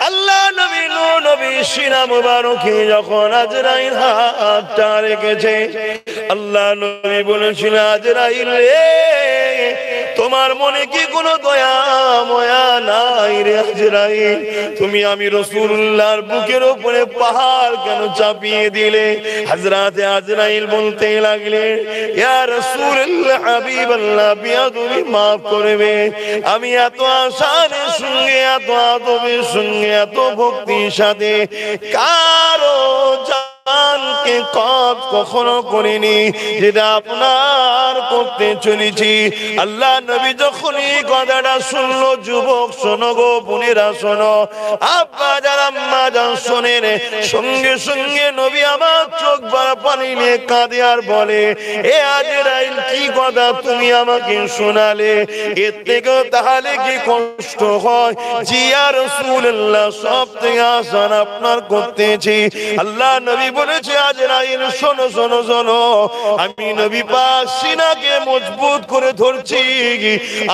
আল্লাহ নবী নূহ নবী সিনা মুবারকে যখন আজরাইল হাতটা রেখেছে, আল্লাহ নবী বলেছিল, আজরাইল রে, তোমার মনে কি কোনো দয়া ময়া নাই রে আজরাইল? তুমি আমি রাসূলুল্লাহর বুকের উপরে পাহাড় কেন চাপিয়ে দিলে? হযরতে আজরাইল বলতে লাগলেন, ইয়া রাসূলুল্লাহ হাবিবাল্লাহ, তুমি মাফ করবে, আমি এত আশার সঙ্গে, এত আদবের সঙ্গে, এত ভক্তির সাথে কারো জানকে কখনো করিনি যেটা আপনার করতে চলেছি। আল্লাহ নবী যখন এই কথাটা শুনলো, যুবক শোনো গো, বোনেরা শোনো, আব্বা যান আম্মা যান শোনেন, সঙ্গে সঙ্গে নবী আমার চোখ ভরা পানি নিয়ে কাঁদে আর বলে, এ আজরাইল, কি কথা তুমি আমাকে শোনালে? এর থেকেও তাহলে কি কষ্ট হয়? জি ইয়া রাসূলুল্লাহ, সব থেকে আসান আপনার করতেছি। আল্লাহ নবী বলেছে, আজরাইল শোনো শোনো শোনো, আমি নবী পাক সিনাকে মজবুত করে ধরছি,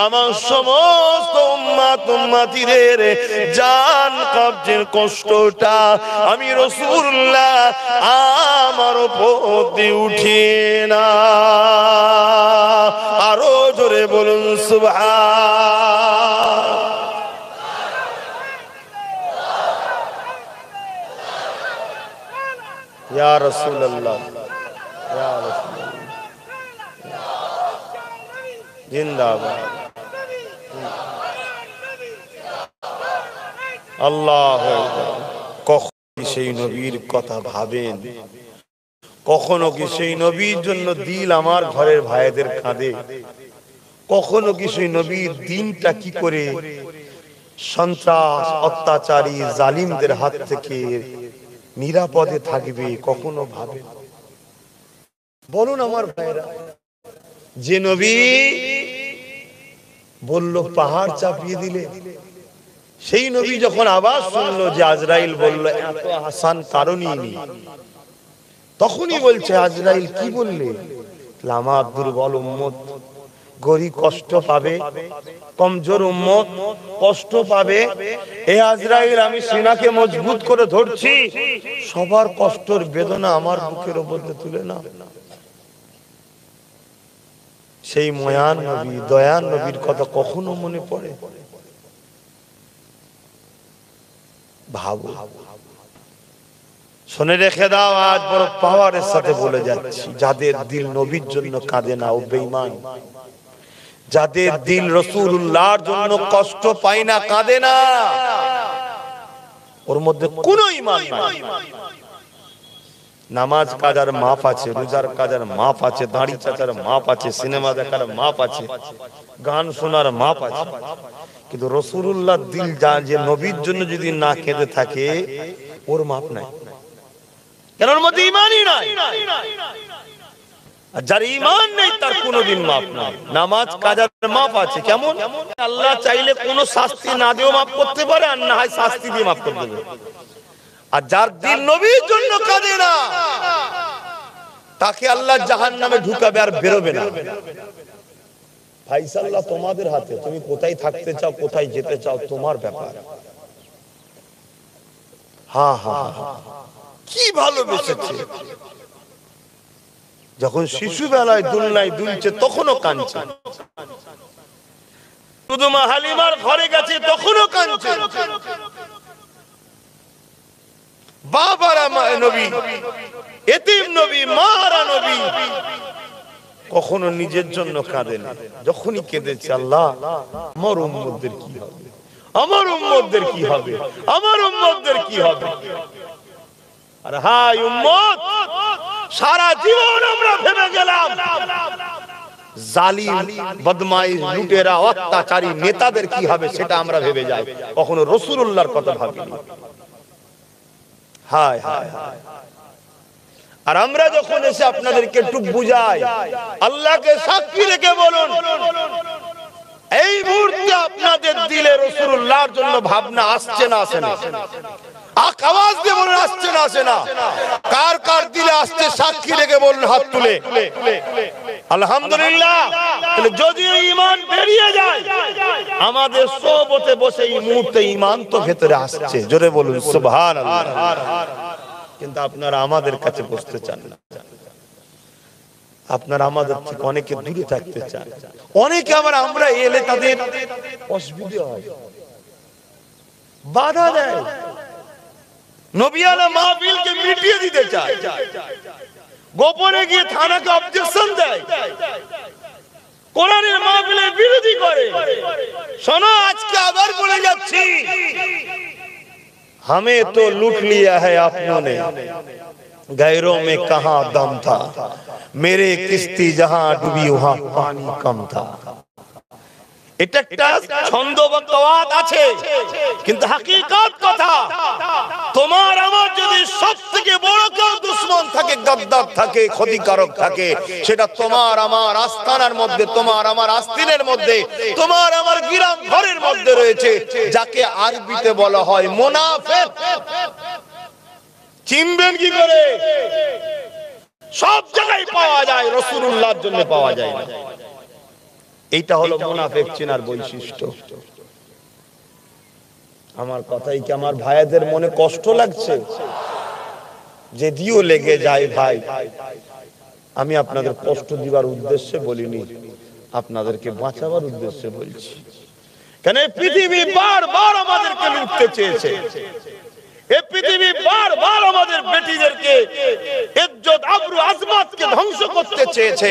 আমার সমস্ত উম্মত উম্মতিদের জান কবজের কষ্টটা আমি রাসূলুল্লাহ আমার উপর দিয়ে উঠিয়ে না। আরো জোরে বলুন সুবহান। ইয়া রাসূলুল্লাহ, ইয়া রাসূলুল্লাহ, জিন্দাবাদ। আল্লাহু আকবার। কখন সেই নবীর কথা ভাবেন? কখনো কি সেই নবীর জন্য দিল আমার ঘরের ভাইদের কাঁদে? কখনো কি সেই নবীর দিনটা কি করে সন্ত্রাস, অত্যাচারী, জালিমদের হাত থেকে নিরাপদে থাকবে? কখনো ভাবেন? বলুন আমার ভাইরা, যে নবী বলল পাহাড় চাপিয়ে দিলে, সেই নবী যখন আওয়াজ শুনলো যে আজরাইল বলল, এত আসান কারণই নেই, তখনই বলছে, আজরাইল কি বললে? আমার দুর্বল উম্মত গরিব কষ্ট পাবে, কমজোর উম্মত কষ্ট পাবে। এ আজরাইল, আমি সিনাকে মজবুত করে ধরছি, সবার কষ্টের বেদনা আমার বুকের উপর তুলে না। সেই ময়ান নবী, দয়ান নবীর কথা কখনো মনে পড়ে? ভাবো, শুনে রেখে দাও, আজ বড় পাওয়ারের সাথে বলে যাচ্ছি, যাদের দিল নবীর জন্য কাঁদে না ও বেঈমান, যাদের দিল রাসূলুল্লাহর জন্য কষ্ট পায় না, কাঁদে না, ওর মধ্যে কোনো ঈমান নাই। নামাজ কাজার মাপ আছে, রোজার কাজার মাপ আছে, দাড়ি চাচার মাপ আছে, সিনেমা দেখার মাপ আছে, গান শোনার মাপ আছে, কিন্তু রাসূলুল্লাহর দিল যে নবীর জন্য যদি না কেঁদে থাকে, ওর মাপ নাই। কেন? ওর মধ্যে ঈমানই নাই। আর যার ঈমান নেই তার কোনোদিন মাপ নাই। নামাজ কাজার মাপ আছে, কেমন? আল্লাহ চাইলে কোনো শাস্তি না দিয়েও মাফ করতে পারে, আর না হয় শাস্তি দিয়ে মাফ করে দেবে। আর যার দিল নবীর জন্য কাঁদে না, তাকে আল্লাহ জাহান্নামে ঢুকাবে আর বেরোবে না। ফাইসাল্লাহ তোমাদের হাতে, তুমি কোথায় থাকতে চাও, কোথায় যেতে চাও, তোমার ব্যাপার। হ্যাঁ হ্যাঁ হ্যাঁ, কি ভালোবেসেছে! যখন শিশু বেলায় দুলনায় দুলছে তখনও কাঁদছে, শুধু মা হালিমার ঘরে গেছে তখনও কাঁদছে। বাবারা নবী, এতিম নবী, মারা নবী, কখনো নিজের জন্য কাঁদেন। যখনই কেঁদেছে, আল্লাহ আমার উম্মতদের কি হবে, আমার উম্মতদের কি হবে, আমার উম্মতদের কি হবে। আর হায় উম্মত, সারা জীবন আমরা ভেবে গেলাম জালিম, বদমাইশ, লুটেরা, অত্যাচারী নেতাদের কি হবে সেটা আমরা ভেবে যাই, কখনো রাসূলুল্লাহর কথা ভাবিনি। হায় হায় হায়। আর আমরা যখন এসে আপনাদেরকে একটু বুঝাই, আল্লাহকে সাক্ষী রেখে বলুন, এই মুহূর্তে আপনাদের দিলে রাসূলুল্লাহর জন্য ভাবনা আসছে না আসে না? আওয়াজ দিয়ে বলুন আসছে না আসে না? কার কার দিলে আসছে সাক্ষী রেখে বলুন হাত তুলে আলহামদুলিল্লাহ। তাহলে যদি ঈমান বেরিয়ে যায় আমাদের সোহবতে বসে এই মুহূর্তে ঈমান তো ভেতরে আসছে, জোরে বলুন সুবহানাল্লাহ। কিন্তু আপনারা আমাদের কাছে বসতে চান না, আপনারা আমাদের থেকে অনেকে দূরে থাকতে চান। অনেকে আবার আমরা এলে তাদের অসুবিধা হয়, বাধা দেয়, নবিয়ানা মাহফিলকে মিটিয়ে দিতে চায়, গোপনে গিয়ে থানাকে অবজেকশন দেয়, কোরআনের মাহফিলের বিরোধী করে। শোনো, আজকে আবার বলে যাচ্ছি, हमें तो लूट लिया है आपनों ने, गैरों में कहां दम था, मेरे किस्ती जहां डूबी वहां पानी कम था। এটা একটা ছন্দবদ্ধবাদ আছে, কিন্তু হাকিকত কথা, তোমার আমার যদি সবথেকে বড় কেউ দুশমন থাকে, গাদ্দার থাকে, ক্ষতিকারক থাকে, সেটা তোমার আমার আস্তানার মধ্যে, তোমার আমার আস্তিনের মধ্যে, তোমার আমার গ্রাম ঘরের মধ্যে রয়েছে, যাকে আরবিতে বলা হয় মুনাফিক। চিনবেন কি করে? সব জায়গায় পাওয়া যায়, রাসূলুল্লাহর জন্য পাওয়া যায় না। এইটা হলো মুনাফিক চেনার বৈশিষ্ট্য। আমার কথাই কি আমার ভাইদের মনে কষ্ট লাগছে? যে দিও লেগে যায় ভাই, আমি আপনাদের কষ্ট দিবার উদ্দেশ্যে বলিনি, আপনাদেরকে বাঁচাবার উদ্দেশ্যে বলছি। কেন পৃথিবী বারবার আমাদেরকে লুটতে চেয়েছে, এই পৃথিবী বারবার আমাদের বেটিদেরকে ইজ্জত আবরু আজমাতকে ধ্বংস করতে চেয়েছে,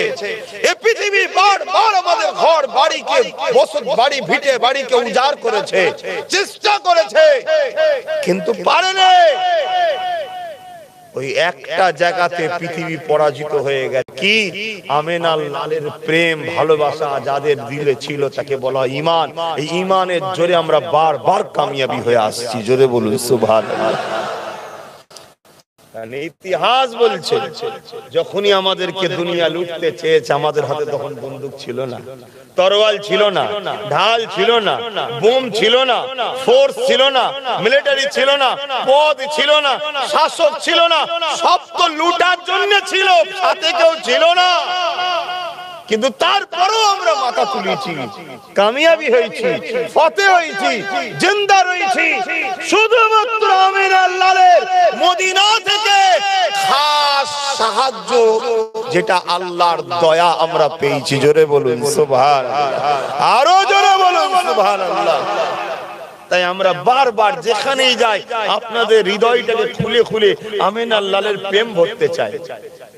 এই পৃথিবী বারবার আমাদের ঘর বাড়িকে, বসত বাড়ি ভিটে বাড়িকে উজাড় করেছে, চেষ্টা করেছে, কিন্তু পারেনি। ওই একটা জায়গাতে পৃথিবী পরাজিত হয়ে গেছে, কি? আমেনা লালের প্রেম ভালোবাসা যাদের দিলে ছিল তাকে বলা ঈমান। এই ঈমানের জোরে আমরা বারবার কামিয়াবি হয়ে আসছি, জোরে বলুন সুবহানাল্লাহ। ইতিহাস বলছে যখনই আমাদেরকে দুনিয়া লুটতে চেয়েছে, আমাদের হাতে তখন বন্দুক ছিল না, তরোয়াল ছিল না, ঢাল ছিল না, বোম ছিল না, ফোর্স ছিল না, মিলিটারি ছিল না, পদ ছিল না, শাসক ছিল না, সব তো লুটার জন্য ছিল, সাথে কেউ ছিল না। কিন্তু তারপরেও আমরা মাথা তুলেছি, কামিয়াবি হয়েছি, ফতে হয়েছি, জিন্দা রয়েছি শুধুমাত্র আমিনা লালের মদিনা থেকে খাস সাহায্য, যেটা আল্লাহর দয়া আমরা পেয়েছি, জোরে বলুন সুবহানাল্লাহ, আরো জোরে বলুন সুবহানাল্লাহ। তাই আমরা বারবার যেখানেই যাই আপনাদের হৃদয়টাকে খুলে খুলে আমিনা লালের প্রেম ভরতে চাই,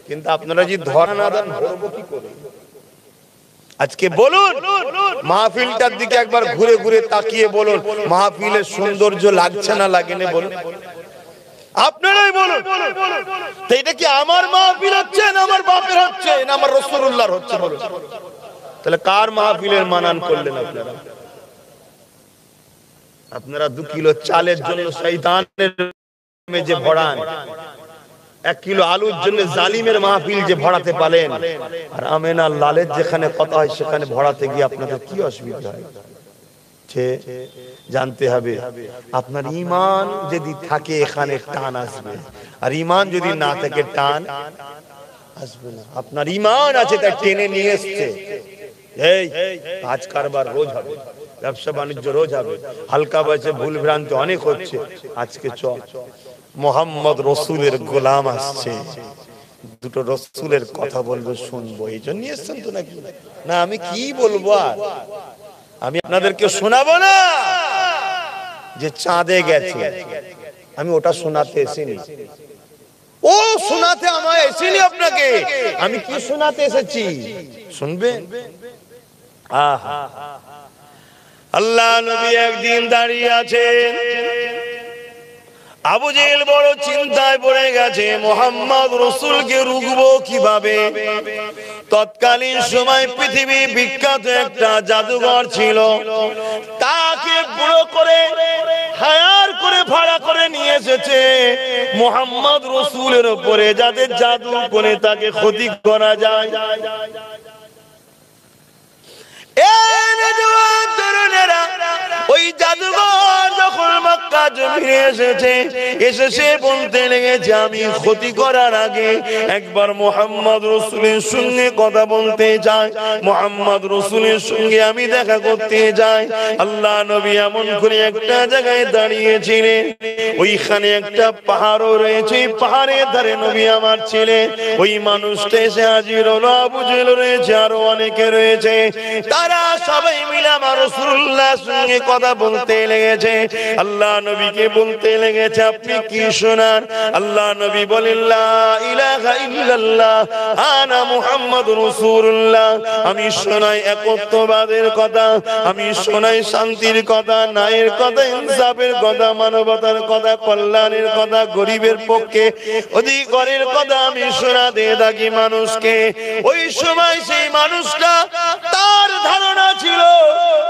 কিন্তু আপনারা যদি ধরা না দেন ভরবো কি করে? আজকে বলুন, মাহফিলটার দিকে একবার ঘুরে ঘুরে তাকিয়ে বলুন, মাহফিলের সৌন্দর্য লাগছে না লাগে না? বলুন, আপনারাই বলুন। তো এটা কি আমার মাহফিল হচ্ছে না আমার বাপের হচ্ছে না আমার রাসূলুল্লাহর হচ্ছে? বলুন, তাহলে কার মাহফিলের মানান করলেন আপনারা? আপনারা 2 কিলো চালের জন্য শয়তানের মেজে ভরান, 1 কিলো আলুর জন্য জালিমের মাহফিল যে ভরাতে পারেন, আর আমেনা লালের যেখানে কথা হয় সেখানে ভরাতে গিয়ে আপনাদের কি অসুবিধা হয়? জানতে হবে আপনার ঈমান যদি থাকে এখানে টান আসবে, আর ঈমান যদি না থাকে টান আসবে না। আপনার ঈমান আছে তাই টেনে নিয়ে এসেছে। এই কাজ কারবার রোজ হবে, ব্যবসা বাণিজ্য রোজ হবে, হালকা বয়সে ভুল ভ্রান্তি অনেক হচ্ছে, আজকে চল মোহাম্মদ রসুলের গোলাম আসছে, 2টো রসুলের কথা বলবো, শুনবো, এই জন্য এসছেন তো নাকি? না আমি কি বলবো, আর আমি আপনাদেরকে শোনাবো না যে চাঁদে গেছে, আমি ওটা শোনাতে এসেনি, ও শোনাতে আমায় এসেনি আপনাকে, আমি কি শোনাতে এসেছি শুনবেন। আহা, আল্লাহ নবী একদিন দাঁড়িয়ে আছেন, আবু জেহেল বড় চিন্তায় পড়ে গেছে, মোহাম্মদ রাসূলকে রুখবো কিভাবে? তৎকালীন সময় পৃথিবী বিখ্যাত একটা জাদুঘর ছিল, তাকে বুড়ো করে হায়ার করে ভাড়া করে নিয়ে এসেছে মোহাম্মদ রাসূলের উপরে, যাদের জাদু করে তাকে ক্ষতি করা যায়। ওই জাদুঘর যখন মক্কা জমিনে এসেছে, এসে সে বলতে লেগেছে আমি ক্ষতি করার আগে একবার মুহাম্মদ রাসূলের সঙ্গে কথা বলতে চাই, মুহাম্মদ রাসূলের সঙ্গে আমি দেখা করতে যাই। আল্লাহ নবী এমন করে একটা জায়গায় দাঁড়িয়েছিলেন, ওইখানে একটা পাহাড়ও রয়েছে, পাহাড়ের ধারে নবী আমার ছিলেন। ওই মানুষটা এসে হাজির হলো, আবু জেহেল রয়েছে, আরো অনেকে রয়েছে, তারা সবাই মিলে আমার রাসূলুল্লাহর সঙ্গে কথা বলতে লেগেছে। আল্লাহ নবীকে বলতে লেগেছে আপনি কি শোনান? আল্লাহ নবী বলেন লা ইলাহা ইল্লাল্লাহ আনা মুহাম্মাদুর রাসূলুল্লাহ। আমি শোনাই একত্ববাদের কথা, আমি শোনাই শান্তির কথা, ন্যায়ের কথা, ইনসাফের কথা, মানবতার কথা, কল্যাণের কথা, গরিবের পক্ষে অধিকারের কথা আমি শোনাতে থাকি মানুষকে। ওই সময় সেই মানুষটা তার ধারণা ছিল,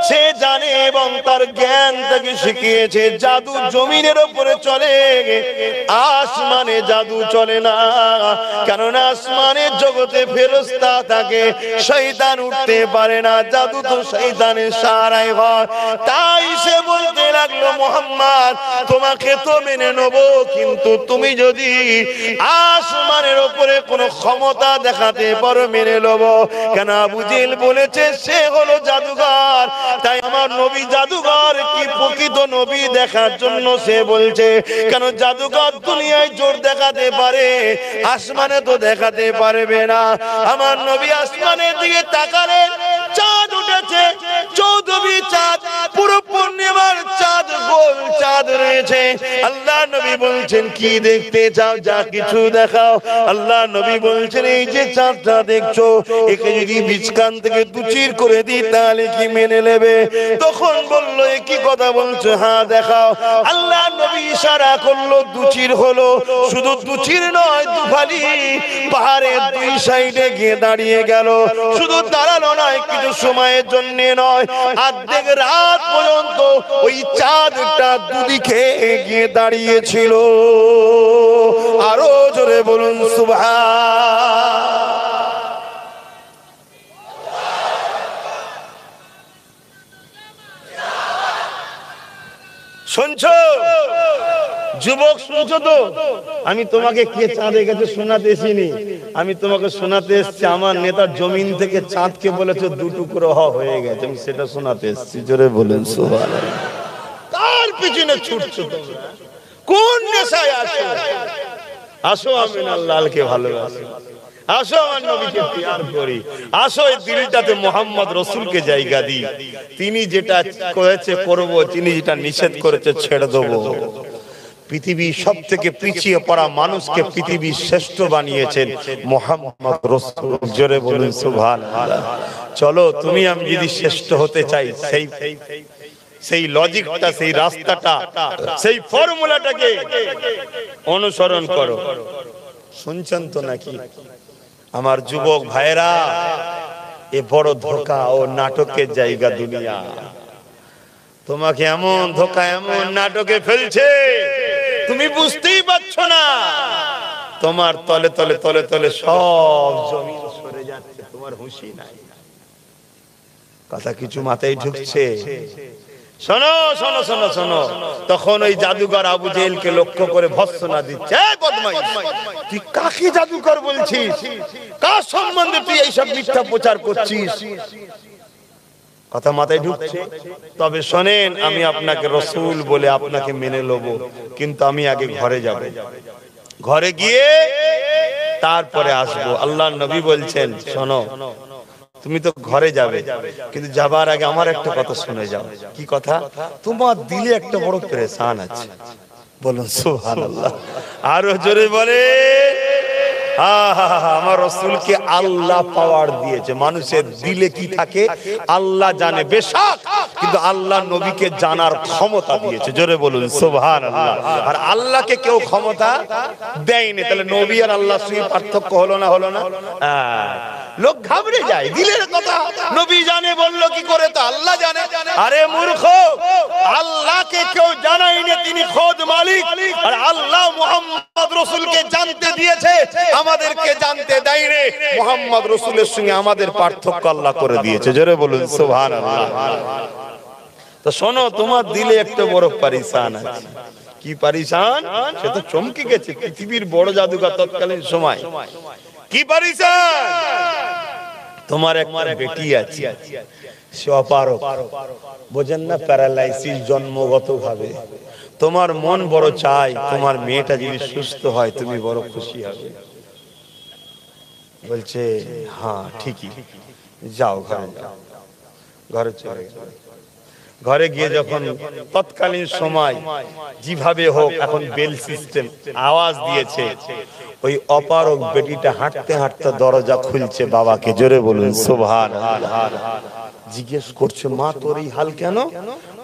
সে জানে এবং তার জ্ঞান তাকে শিখিয়েছে জাদু জমিনের উপরে চলে, আসমানে জাদু চলে না। কারণ আসমানের জগতে ফেরেশতা থাকে, শয়তান উঠতে পারে না, জাদু তো শয়তানের সারাই হয়। তাই সে বলতে লাগলো মুহাম্মদ তোমাকে তো মেনে নেব, কিন্তু তুমি যদি আসমানের উপরে কোনো ক্ষমতা দেখাতে পারো মেনে নেব। কেন আবু জেহেল বলেছে সে হলো জাদুঘর, তাই আমার নবী জাদুঘর কি প্রকৃত নবী দেখার জন্য সে বলছে। কেন জাদুঘর দুনিয়ায় জোর দেখাতে পারে, আসমানে তো দেখাতে পারবে না। আমার নবী আসমানের দিকে তাকালেন, চাঁদ উঠেছে, চৌদ্দবী চাঁদ, পুরো পূর্ণিমার চাঁদ, গোল চাঁদ রয়েছে। আল্লাহ নবী বলছেন কি দেখতে চাও, যা কিছু দেখাও। আল্লাহ নবী বলছেন এই যে চাঁদটা দেখছো, একে যদি বীজকান থেকে দুচির করে দিই তাহলে কি মেনে নেবে? তখন বললো এ কি কথা বলছো, হ্যাঁ দেখাও। আল্লাহ নবী ইশারা করলো, দুচির হলো। শুধু দুচির নয়, দুফালি পাহাড়ের দুই সাইডে গিয়ে দাঁড়িয়ে গেল। শুধু দাঁড়ালো নয়, কিছু সময়ের জন্য নয়, অর্ধেক রাত পর্যন্ত ওই চাঁদটা দুদিকে গিয়ে দাঁড়িয়েছিল। আরো জোরে বলুন সুবহান। শুনছো যুবক, শুনছো তো? আমি তোমাকে কে চাঁদে গেছে শোনাতে এসিনি, আমি তোমাকে শোনাতে এসছি আমার নেতার জমিন থেকে চাঁদকে বলেছে দু টুকরো হয়ে গেছে, আমি সেটা শোনাতে এসছি। জোরে বলেন সুবহানাল্লাহ। তার পিছনে ছুটছো তোমরা, কোন নেশায় আছো? আসো আমিনার লালকে ভালোবাসি, আসো আমার নবীকে প্যার করি, আসো এই দিলটাতে মোহাম্মদ রাসূলকে জায়গা দিই। তিনি যেটা করেছে করব, তিনি যেটা নিষেধ করেছে ছেড়ে দেবো। পৃথিবীর সবথেকে পিছিয়ে পড়া মানুষকে পৃথিবীর শ্রেষ্ঠ বানিয়েছেন মোহাম্মদ রাসূল। জোরে বলুন সুবহানাল্লাহ। চলো তুমি আমি যদি শ্রেষ্ঠ হতে চাই, সেই লজিকটা, সেই রাস্তাটা, সেই ফর্মুলাটাকে অনুসরণ করো। শুনছেন তো নাকি আমার যুবক ভাইরা? এ বড় ধোঁকা ও নাটকের জায়গা দুনিয়া। তোমাকে এমন ধোঁকা, এমন নাটকে ফেলছে তুমি বুঝতেই পারছো না। তোমার তলে তলে তলে তলে সব জমিন সরে যাচ্ছে, তোমার হুঁশই নাই। কথা কিছু মাথায় ঢুকছে? শোনো শোনো শোনো শোনো। তখন ওই জাদুকর আবু জেহেলকে লক্ষ্য করে ভর্ৎসনা দিচ্ছে, বদমাইশ, তুই কাকে জাদুকর বলছিস? কার সম্বন্ধে তুই এইসব মিথ্যা প্রচার করছিস? কথা মাথায় ঢুকছে? তবে শোনেন, আমি আপনাকে রাসূল বলে আপনাকে মেনে নেব, কিন্তু আমি আগে ঘরে যাব, ঘরে গিয়ে তারপরে আসবো। আল্লাহর নবী বলছেন শোনো, তুমি তো ঘরে যাবে, কিন্তু যাবার আগে আমার একটা কথা শুনে যাও। কি কথা? তোমার দিলে একটা বড় পেরেশান আছে। বলুন সুবহানাল্লাহ। আরো জোরে বলে আমার রাসূলকে আল্লাহ পাওয়ার দিয়েছে। মানুষের দিলে কি থাকে আল্লাহ জানে বেশক, কিন্তু আল্লাহ নবীকে জানার ক্ষমতা দিয়েছে। জোরে বলুন সুবহানাল্লাহ। আর আল্লাহকে কেউ ক্ষমতা দেয়নি। তাহলে নবী আর আল্লাহর সঙ্গে পার্থক্য হলো না? হলো না? লোক ঘাবড়ে যায়, দিলের কথা নবী জানে বললো কি করে, তো আল্লাহ জানে। আরে মূর্খ, আল্লাহকে কেউ জানায়নি, তিনি খোদ মালিক। আর আল্লাহ মুহাম্মদ মুহাম্মদ রাসূলকে জানতে দিয়েছে, আমাদেরকে জানতে দেয়নি। মুহাম্মদ রাসূলের সঙ্গে আমাদের পার্থক্য আল্লাহ করে দিয়েছে। জোরে বলুন সুবহানাল্লাহ। তো শোনো, তোমার দিলে একটা বড় পরেশান আছে। কি পরেশান? সে তো চমকে গেছে, পৃথিবীর বড় জাদুকর তৎকালীন সময়। কি পরেশান? তোমার একটা বেটি আছে, সে অপারক, বোঝেন না, প্যারালাইসিস জন্মগত ভাবে। তোমার মন বড় চাই তোমার মেয়েটা যদি সুস্থ হয় তুমি বড় খুশি হবে। বলছে হ্যাঁ ঠিকই, যাও ঘরে যাও। ঘরে চলে গেল। ঘরে গিয়ে যখন তৎকালীন সময় যেভাবে হোক, এখন বেল সিস্টেম আওয়াজ দিয়েছে, ওই অপারক বেটিটা হাঁটতে হাঁটতে দরজা খুলছে বাবাকে। জোরে বলুন সুবহানাল্লাহ। জিজ্ঞেস করছে, মা তোর এই হাল কেন?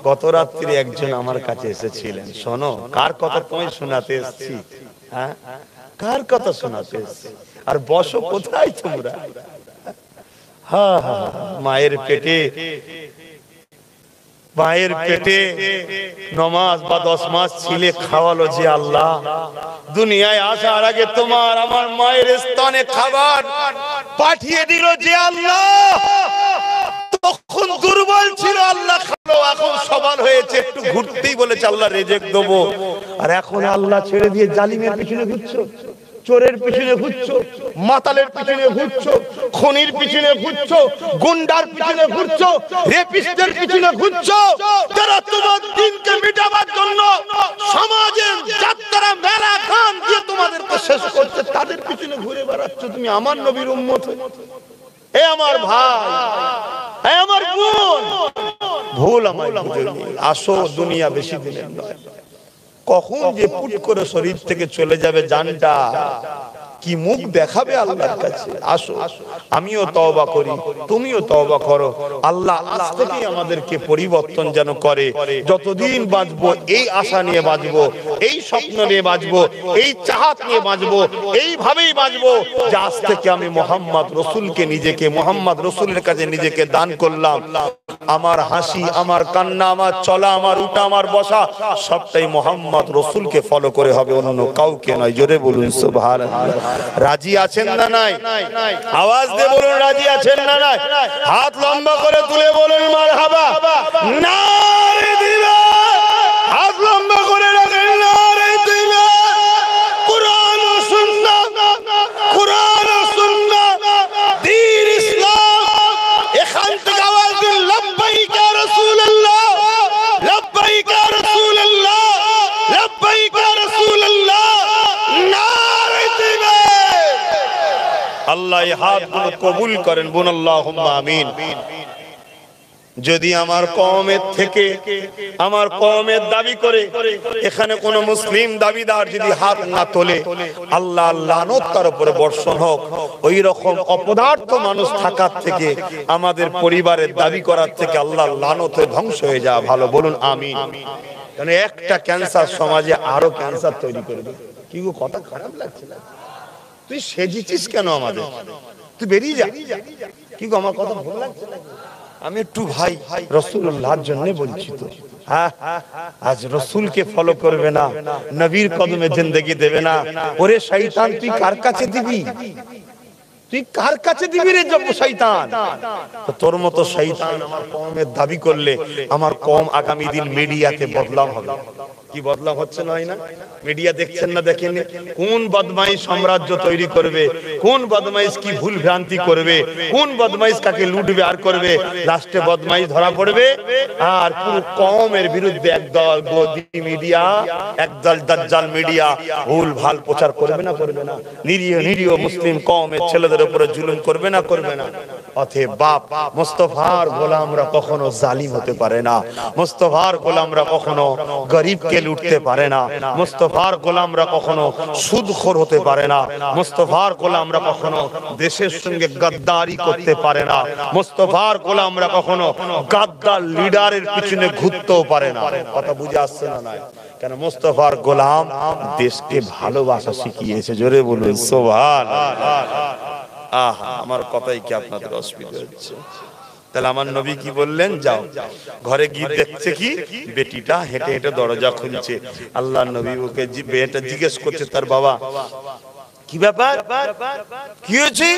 গত রাত্রি একজন আমার কাছে এসেছিলেন। শোনো, কার কথা তোমায় শোনাতে এসেছি? হ্যাঁ, কার কথা শোনাতে এসেছি? আর বসো কোথায় তোমরা? হ্যাঁ হ্যাঁ, মায়ের পেটে, মায়ের পেটে 9 মাস বা 10 মাস ছিলে খাওয়ালো যে আল্লাহ, দুনিয়ায় আসার আগে তোমার আমার মায়ের স্তনে খাবার পাঠিয়ে দিল যে আল্লাহ, তখন দুর্বল ছিল আল্লাহ খালো, এখন সবল হয়েছে, একটু ঘুরতেই বলেছে আল্লাহ রেজেক দেবো। আর এখন আল্লাহ ছেড়ে দিয়ে জালিমের পিছনে ঘুরছো, চোরের পিছনে ঘুরছো, মাতালের পিছনে ঘুরছো, খনির পিছনে ঘুরছো, গুন্ডার পিছনে ঘুরছো, রেপিস্টের পিছনে ঘুরছো, যারা তোমার দিনকে মিটাবার জন্য সমাজের যাত্রা মেলা গান দিয়ে তোমাদেরকে শেষ করছে, তাদের পিছনে ঘুরে বেড়াচ্ছ। তুমি আমার নবীর উম্মত, এ আমার ভাই, এ আমার বোন, ভুল আমায় বুঝে নিন। আসো, দুনিয়া বেশি দিনের নয়, কখন যে পুট করে শরীর থেকে চলে যাবে জানটা, কি মুখ দেখাবে আল্লাহর কাছে। আসো, আমিও তওবা করি, তুমিও তওবা করো। আল্লাহ আজ থেকেই আমাদেরকে পরিবর্তন যেন করে। যতদিন বাঁচবো এই আশা নিয়ে বাঁচবো, এই স্বপ্ন নিয়ে বাঁচবো, এই চাহাত নিয়ে বাঁচবো, এইভাবেই বাঁচবো যে আজ থেকে আমি মুহাম্মদ রাসূলকে, নিজেকে মুহাম্মদ রাসূলের কাছে নিজেকে দান করলাম। আমার হাসি, আমার কান্না, আমার চলা, আমার উঠা, আমার বসা সবটাই মুহাম্মদ রাসূলকে ফলো করে হবে, অন্য কাউকে নয়। জোরে বলুন সুবহানাল্লাহ। রাজি আছেন না নাই? আওয়াজ দিয়ে বলুন রাজি আছেন না নাই? হাত লম্বা করে তুলে বলুন মারহাবা। নারে দিলাম, হাত লম্বা করে রাখেন, নারে দিলাম। কুরআন ও সুন্নাহ, কুরআন ও সুন্নাহ, দ্বীন ইসলাম। এখান থেকে আওয়াজ দিন, লব্বাইক ইয়া রাসূলুল্লাহ, লব্বাইক ইয়া রাসূলুল্লাহ, লব্বাইক ইয়া রাসূলুল্লাহ। আল্লাহ এই হাতগুলো কবুল করেন, বলুন আল্লাহুম্মা আমিন। যদি আমার কওমের থেকে, আমার কওমের দাবি করে এখানে কোন মুসলিম দাবিদার যদি হাত না তোলে, আল্লাহ লানত তার উপরে বর্ষণ হোক। ওই রকম অপদার্থ মানুষ থাকার থেকে, আমাদের পরিবারের দাবি করার থেকে আল্লাহ লানত হয়ে ধ্বংস হয়ে যাওয়া ভালো, বলুন আমিন। কারণ একটা ক্যান্সার সমাজে আরো ক্যান্সার তৈরি করে দেবে। কি গো, কথা খারাপ লাগছে না? তুই সেজিছিস কেন আমাদের? তুই বেরিয়ে যা। কি গো, আমার কথা ভালো লাগছে না? আমি একটু ভাই রাসূলুল্লাহর জন্য বলছি তো। হ্যাঁ, আজ রাসূলকে ফলো করবে না, নবীর কদমে জিন্দেগি দেবে না, ওরে শয়তান তুই কার কাছে দিবি? তুই কার কাছে দিবি রে শয়তান? তোর মতো শয়তান আমার কওমের দাবি করলে আমার কওম আগামী দিন মিডিয়াতে বদলাম হবে। কি বদলাম হচ্ছে না? হয় না? মিডিয়া দেখছেন না, দেখেন কোন বদমাইশ সাম্রাজ্য তৈরি করবে, কোন বদমাইশ কি ভুল ভ্রান্তি করবে, কোন বদমাইশ কাকে লুটবে আর করবে, লাস্টে বদমাইশ ধরা পড়বে আর পুরো কওমের বিরুদ্ধে একদল গদি মিডিয়া, একদল দাজ্জাল মিডিয়া ভুল ভাল প্রচার করবে না, করবে না? নিরীহ নিরীহ মুসলিম কওমের ছেলেদের উপরে জুলুম করবে না, করবে না? অতএব বাপ, মুস্তাফার গোলামরা কখনো জালিম হতে পারে না, মুস্তাফার গোলামরা কখনো গরিবকে লুটতে পারে না, মুস্তাফার গোলামরা কখনো সুদখোর হতে পারে না, মুস্তাফার গোলামরা কখনো দেশের সঙ্গে গাদ্দারি করতে পারে না, মুস্তাফার গোলামরা কখনো গাদ্দার লিডারের পিছনে ঘুরতেও পারে না। কথা বুঝে আসছে না? নাই কেন? মুস্তাফার গোলাম দেশকে ভালোবাসা শিখিয়েছে। জোরে বলুন সুবহানাল্লাহ। আহা, আমার কথাই কি আপনাদের অসুবিধা হচ্ছে? তাহলে আমার নবী কি বললেন, যাও। ঘরে গিয়ে দেখছে কি বেটিটা হেঁটে হেঁটে দরজা খুলছে। আল্লাহ নবী ওকে বেটা জিজ্ঞেস করছে তার বাবা, কি ব্যাপার, কি হয়েছে?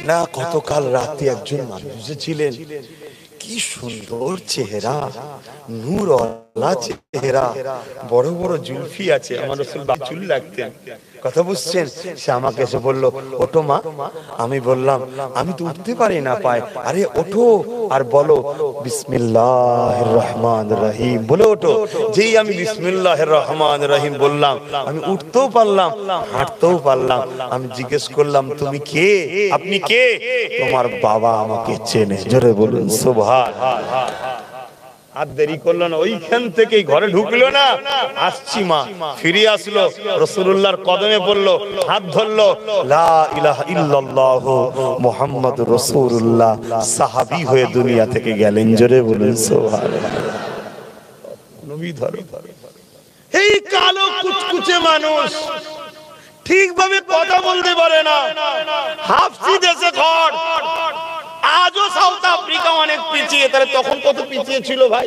না, গতকাল রাতে একজন মানুষ এসেছিলেন, কি সুন্দর চেহারা, নূরওয়ালা চেহারা, বড় বড় জুলফি আছে, আমার রাসূল চুল রাখতেন। কথা বুঝছেন? সে আমাকে এসে বলল, ওঠো মা। আমি বললাম, আমি তো উঠতে পারি না পায়। আরে ওঠো আর বলো বিসমিল্লাহির রহমানির রহিম বলে ওঠো। যেই আমি বিসমিল্লাহির রহমানির রহিম বললাম, আমি উঠতেও পারলাম, হাঁটতেও পারলাম। আমি জিজ্ঞেস করলাম, তুমি কে? আপনি কে? তোমার বাবা আমাকে চেনে। জোরে বলুন সুবহানাল্লাহ। আর দেরি করলো না, ওইখান থেকেই ঘরে ঢুকলো না, আসছি মা। ফিরে আসলো, রাসূলুল্লাহর কদমে পড়লো, হাত ধরলো, লা ইলাহা ইল্লাল্লাহ মুহাম্মাদুর রাসূলুল্লাহ, সাহাবী হয়ে দুনিয়া থেকে গেলেন। জোরে বলুন সুবহানাল্লাহ। নবী ধরো। এই কালো কুচকুচে মানুষ ঠিকভাবে কথা বলতে পারে না, হাফসি দেশে ঘর। আজও সাউথ আফ্রিকা অনেক পিছিয়ে, তাহলে তখন কত পিছিয়ে ছিল ভাই।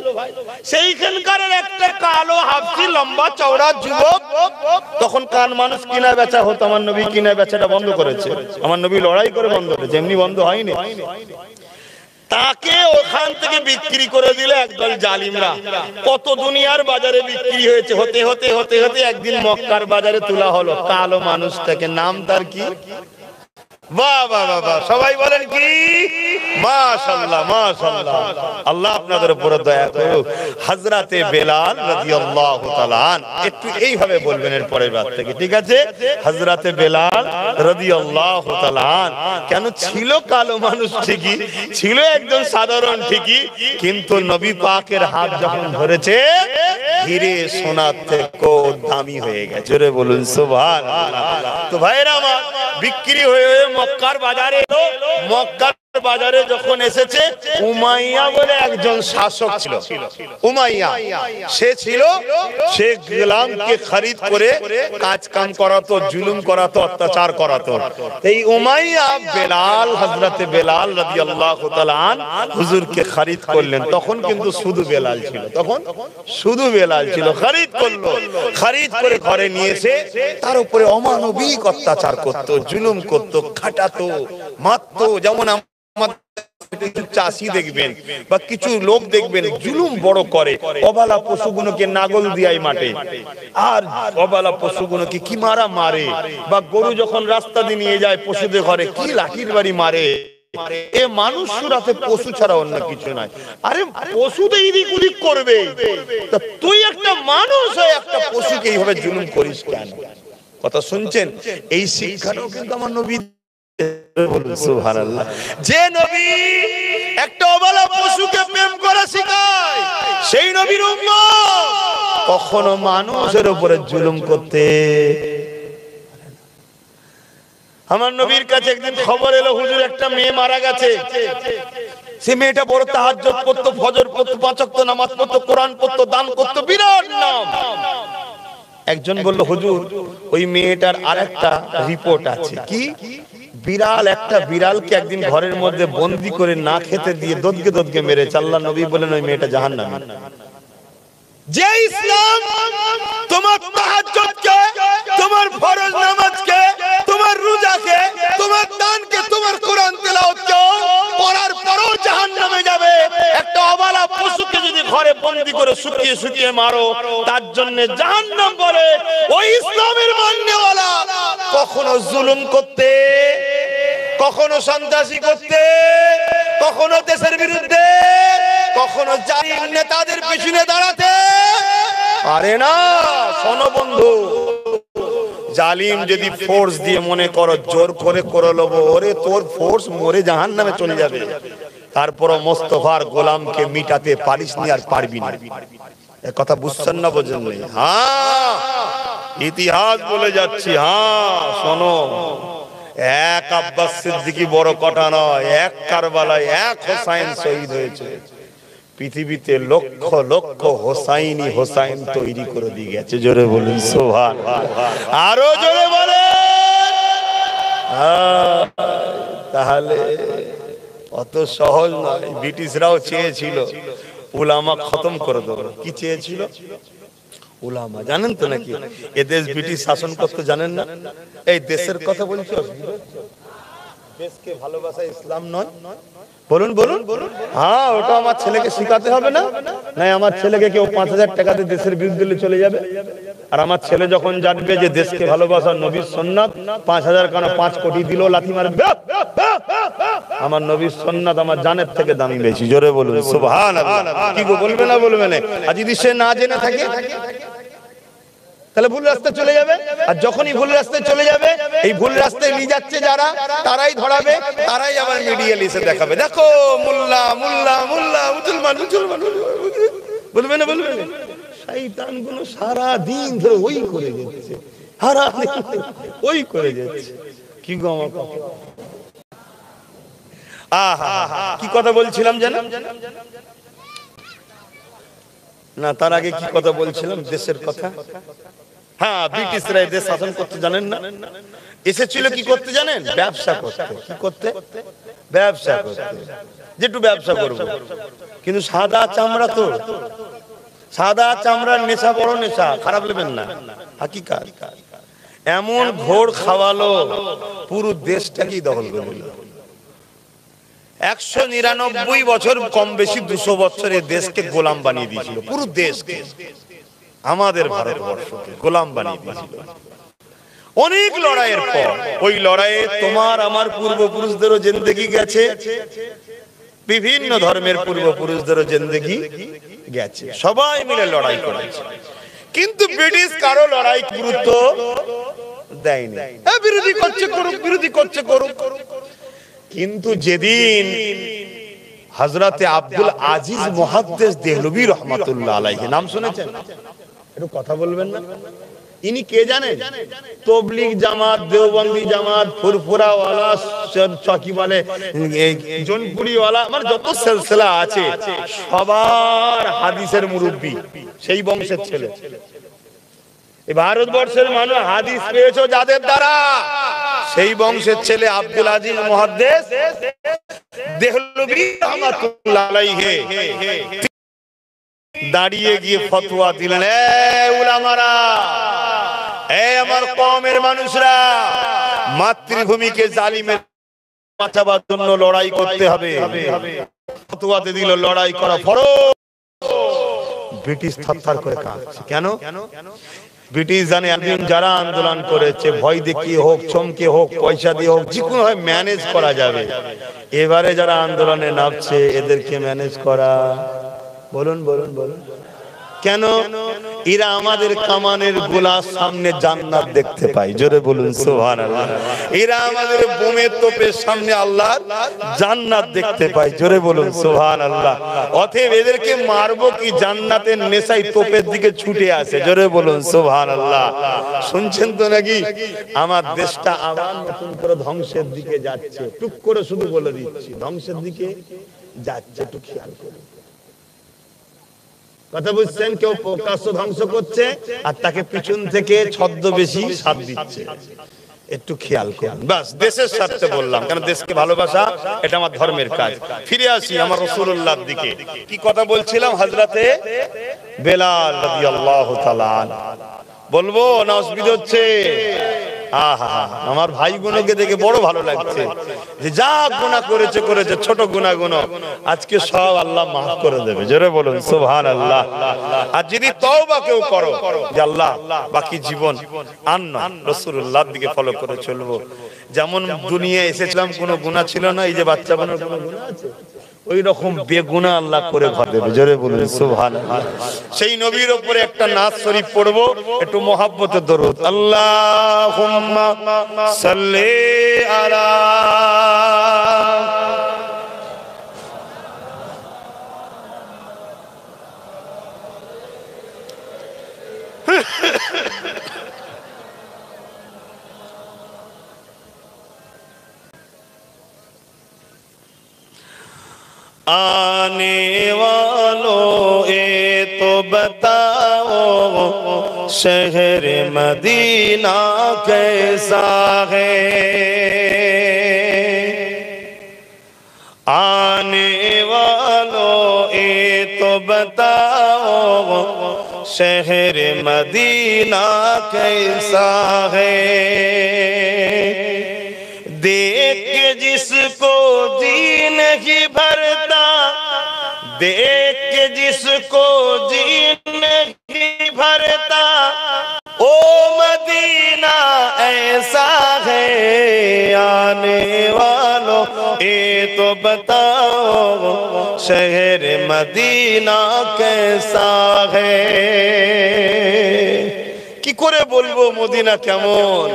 সেইখানকার একটা কালো হাফসি লম্বা চওড়া যুবক, তখন কান মানুষ কিনা বেচা হতো, আমার নবী কিনা বেচাটা বন্ধ করেছে। আমার নবী লড়াই করে বন্ধ করেছে, এমনি বন্ধ হয়নি। তাকে ওখান থেকে বিক্রি করে দিলে একদল জালিমরা। কত দুনিয়ার বাজারে বিক্রি হয়েছে, হতে হতে হতে হতে একদিন মক্কার বাজারে তোলা হলো কালো মানুষটাকে। নাম তার কি? বাহ বাহ বাহ, সবাই বলেন কি? মাশাআল্লাহ মাশাআল্লাহ। আল্লাহ আপনাদের উপর দয়া করুক। হযরতে বেলাল রাদিয়াল্লাহু তাআলা আন, একটু এইভাবে বলবেন এর পরের বার থেকে, ঠিক আছে? হযরতে বেলাল রাদিয়াল্লাহু তাআলা আন কেন ছিল কালো মানুষ ঠিকই, ছিল একজন সাধারণ ঠিকই, কিন্তু নবী পাকের হাত যখন ধরেছে হিরে সোনার থেকেও দামি হয়ে গেছে। জোরে বলুন সুবহানাল্লাহ। তো ভাইরা আমার, বিক্রি হয়ে মক্কার বাজারে এলো। মক্কার বাজারে যখন এসেছে, উমাইয়া বলে একজন শাসক ছিল। উমাইয়া সে ছিল, সে গোলামকে খরিদ করে কাজ কাম করাতো, জুলুম করাতো, অত্যাচার করাতো। এই উমাইয়া বেলাল, হযরতে বেলাল রাদিয়াল্লাহু তাআলা আন হুজুরকে খরিদ করলেন। তখন কিন্তু শুধু বেলাল ছিল, তখন শুধু বেলাল ছিল। খরিদ করলো, খরিদ করে ঘরে নিয়ে এসে তার উপরে অমানবিক অত্যাচার করতো, জুলুম করতো, খাটাতো, মারতো। যেমন চাষি দেখবেন বা কিছু লোক দেখবেন জুলুম বড় করে, অবালা পশুগুলোকে নাগল দিয়াই মাঠে, আর অবালা পশুগুলোকে কি মারা মারে। বা গরু যখন রাস্তা দিয়ে নিয়ে যায় পশুদের ঘরে, কি লাঠির বাড়ি মারে। এ মানুষ সুরাতে পশু ছাড়া অন্য কিছু নাই। আরে পশু তো এদিক ওদিক করবে, তা তুই একটা মানুষ হয়ে একটা পশুকে এইভাবে জুলুম করিস কেন? কথা শুনছেন? এই শিক্ষাটাও কিন্তু আমার নবী। সুবহানাল্লাহ। যে নবী একটা অবলা পশুকে প্রেম করা শিখায়, সেই নবীর উম্মত কখনো মানুষের উপরে জুলুম করতে। আমার নবীর কাছে একদিন খবর এলো, হুজুর একটা মেয়ে মারা গেছে। সে মেয়েটা বড় তাহাজ্জুদ পড়তো, ফজর পড়তো, পাঁচ ওয়াক্ত নামাজ পড়তো, কোরআন পড়তো, দান করতো, বিরাট নাম। একজন বলল, হুজুর ওই মেয়েটার আরেকটা রিপোর্ট আছে। কি? বিড়াল, একটা বিড়ালকে একদিন ঘরের মধ্যে বন্দি করে না খেতে দিয়ে দদগে দদগে মেরেছে। আল্লাহ নবী বলেন ওই মেয়েটা জাহান্নামী। যে ইসলাম তোমার তাহাজ্জুদকে, তোমার ফরজ নামাজকে, তোমার রোজাকে, তোমার দানকে, তোমার কোরআন তেলাওয়াতকে পড়ার পরও জাহান্নামে যাবে, একটা অবালা পশুকে যদি ঘরে বন্দি করে শুকিয়ে শুকিয়ে মারো, তার জন্য জাহান্নাম বলে। ওই ইসলামের মান্যওয়ালা কখনো জুলুম করতে, কখনো সন্ত্রাসী করতে, কখনো দেশের বিরুদ্ধে, কখনো জালিম নেতাদের পিছনে দাঁড়াতে পারে না। শোনো বন্ধু, জালিম যদি ফোর্স দিয়ে মনে করো জোর করে করলবো, ওরে তোর ফোর্স মরে জাহান্নামে চলে যাবে। তারপরও মোস্তফার গোলামকে মিটাতে পারিস নি, আর পারবি না। এই কথা বুঝছেন না? বোঝেন নাই? হ্যাঁ, ইতিহাস বলে যাচ্ছি। হ্যাঁ শোনো, এক আব্বাস সিদ্দিকী বড় কথা নয়, এক কারবালায় এক হোসাইন শহীদ হয়েছে। পৃথিবীতে লক্ষ লক্ষ হোসাইনি হোসাইন তৈরি করে দিয়ে গেছে। জোরে বলুন সুবহানাল্লাহ, আরো জোরে বলে। তাহলে অত সহজ নয়। ব্রিটিশরাও চেয়েছিল উলামা খতম করে দেবো। কি চেয়েছিল? উলামা। জানেন তো নাকি এ দেশ ব্রিটিশ শাসন করতে জানেন না? এই দেশের কথা বলছি, দেশকে ভালোবাসা ইসলাম নয়? বলুন বলুন। হ্যাঁ, ওটা আমার ছেলেকে শিখাতে হবে না? নাই আমার ছেলেকে কেউ 5,000 টাকাতে দেশের বিরুদ্ধে চলে যাবে, আর আমার ছেলে যখন জানবে যে দেশকে ভালোবাসা নবীর সুন্নাত, 5,000 কেন 5 কোটি দিলেও লাথি মারবে। আমার নবীর সুন্নাত আমার জানের থেকে দামি বেশি। জোরে বলুন সুবহানাল্লাহ। কি গো, বলবে না বলবে না? আর যদি সে না জেনে থাকে তাহলে ভুল রাস্তায় চলে যাবে। আর যখনই ভুল রাস্তায় চলে যাবে, এই ভুল রাস্তায় নিয়ে যাচ্ছে যারা, তারাই ধরাবে, তারাই আবার মিডিয়া এসে দেখাবে, দেখো মোল্লা মোল্লা মোল্লা, মুসলমান মুসলমান। বলবে না বলবে না? শয়তান গুলো সারা দিন ধরে ওই করে যাচ্ছে, সারা দিন ওই করে যাচ্ছে। কি গো আমার কথা, আহা কি কথা বলছিলাম জানেন না? তার আগে কি কথা বলছিলাম? দেশের কথা। হ্যাঁ, ব্রিটিশরা দেশ শাসন করতে জানেন না? এসেছিল কি করতে জানেন? ব্যবসা করতে। কি করতে? ব্যবসা করতে। যেটু ব্যবসা করবো, কিন্তু সাদা চামড়া তো, সাদা চামড়ার নেশা বড় নেশা, খারাপ নেবেন না, হাকিকাত। এমন ঘোর খাওয়ালো পুরো দেশটাকেই দখল করে দিল। 199 বছর, কম বেশি 200 বছরে দেশকে গোলাম বানিয়ে দিয়েছিল। পুরো দেশকে, আমাদের ভারতবর্ষকে গোলাম বানিয়ে দিয়েছিল। অনেক লড়াইয়ের পর, ওই লড়াইয়ে তোমার আমার পূর্বপুরুষদেরও জিন্দেগি গেছে, বিভিন্ন ধর্মের পূর্বপুরুষদেরও জিন্দেগি গেছে, সবাই মিলে লড়াই করেছে। কিন্তু ব্রিটিশ কারো লড়াই গুরুত্ব দেয়নি। বিরোধী করছে করুক, বিরোধী করছে করুক। কিন্তু যেদিন হযরতে আব্দুল আজিজ মুহাদ্দিস দেহলভী রহমাতুল্লাহ আলাইহি, নাম শুনেছেন? একটু কথা বলবেন না? ইনি কে জানেন? তবলিগ জামাত, দেওবন্দি জামাত, ফুরফুরা ওয়ালা, চকি বলে জনপুরি ওয়ালা, মানে যত সিলসিলা আছে সবার হাদিসের মুরব্বি, সেই বংশের ছেলে। এই ভারতবর্ষের মানুষ হাদিস পেয়েছো যাদের দ্বারা, সেই বংশের ছেলে আব্দুল আজিজ মুহাদ্দিস দেহলভী রহমাতুল্লাহ আলাইহি দাঁড়িয়ে গিয়ে ফতোয়া দিলেন, উলামারা, আমার কওমের মানুষরা, মাতৃভূমিকে জালিমের বাঁচাবার জন্য লড়াই করতে হবে। ফতোয়াতে দিল লড়াই করা ফরজ। ব্রিটিশ থরথর করে কাঁপছে। কেন? ব্রিটিশ জানে একদিন যারা আন্দোলন করেছে, ভয় দেখিয়ে হোক, চমকে হোক, পয়সা দিয়ে হোক, যে কোনো হয় ম্যানেজ করা যাবে। এবারে যারা আন্দোলনে নামছে এদেরকে ম্যানেজ করা, বলুন বলুন বলুন, কেন? এরা আমাদের কামানের গোলার সামনে জান্নাত দেখতে পায়। জোরে বলুন সুবহানাল্লাহ। এরা আমাদের বোমের তোপের সামনে আল্লাহর জান্নাত দেখতে পায়। জোরে বলুন সুবহানাল্লাহ। অতএব এদেরকে মারবো কি জান্নাতের নেশায় তোপের দিকে ছুটে আসে। জোরে বলুন সুবহানাল্লাহ। শুনছেন তো নাকি? আমার দেশটা আবার নতুন করে ধ্বংসের দিকে যাচ্ছে। টুক করে শুধু বলে দিচ্ছি, ধ্বংসের দিকে যাচ্ছে, একটু খেয়াল করুন। কথা বুঝছেন? কেউ প্রকাশ্য ধ্বংস করছে আর তাকে পিছন থেকে ছদ্মবেশী সাথ দিচ্ছে, একটু খেয়াল করুন। বাস, দেশের স্বার্থে বললাম, কারণ দেশকে ভালোবাসা এটা আমার ধর্মের কাজ। ফিরে আসি আমার রাসূলুল্লাহর দিকে। কি কথা বলছিলাম? হযরতে বেলাল রাদিয়াল্লাহু তাআলা বলবো না? অসুবিধা হচ্ছে? আমার ভাইগুলোকে দেখে বড় ভালো লাগছে যে যা গুনাহ করেছে করেছে, ছোট গুনাহগুলো আজকে সব আল্লাহ মাফ করে দেবে। জোরে বলুন সুবহানাল্লাহ। আর যদি তওবা কেউ করো যে আল্লাহ বাকি জীবন রাসূলুল্লাহর দিকে ফলো করে চলবো, যেমন দুনিয়ায় এসেছিলাম কোনো গুনাহ ছিল না, এই যে বাচ্চা বানার কোনো গুনাহ আছে, ওই রকম বেগুনাহ আল্লাহ করে ঘর দেবে। জোরে বলুন সুবহানাল্লাহ। সেই নবীর উপরে একটা নাত শরীফ পড়বো, একটু মহব্বতের দরুদ। আল্লাহুম্মা সাল্লি আলা आने वालों ये तो बताओ शहर मदीना कैसा है। आने वालों ये तो बताओ शहर मदीना कैसा है। देख के जिसको जी नहीं भरता, देख के जिसको जी नहीं भरता, ओ मदीना ऐसा है। आने वालों ये तो बताओ शहर मदीना कैसा है। কি করে বলবো মদিনা কেমন,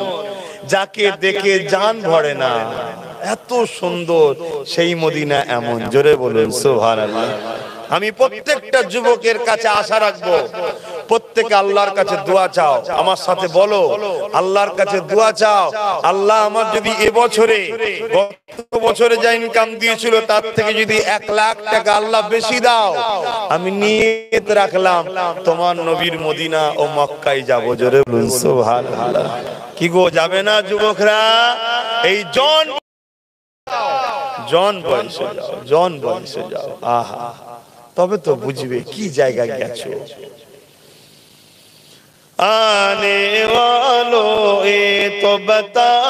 যাকে দেখে জান ভরে না, এত সুন্দর সেই মদিনা এমন। জোরে বলুন সুবহানাল্লাহ। আমি প্রত্যেকটা যুবকের কাছে আশা রাখবো, প্রত্যেকে আল্লাহর কাছে দোয়া চাও। আমার সাথে বলো, আল্লাহর কাছে দোয়া চাও, আল্লাহ আমার যদি এবছরে গত বছরে যা ইনকাম দিয়েছিল তার থেকে যদি 1 লাখ টাকা আল্লাহ বেশি দাও, আমি নিয়ত রাখলাম তোমার নবীর মদিনা ও মক্কায় যাব। জোরে বলুন সুবহানাল্লাহ। কি গো, যাবে না যুবকরা? এই জন বয়সে যাও, জন বয়সে যাও। আহা, তবে তো বুঝবে কি জায়গায় গেছো। आने वालों ये तो बताओ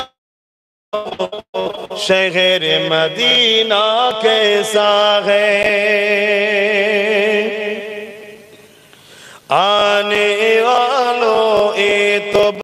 शहर मदीना कैसा है। आने वालों ये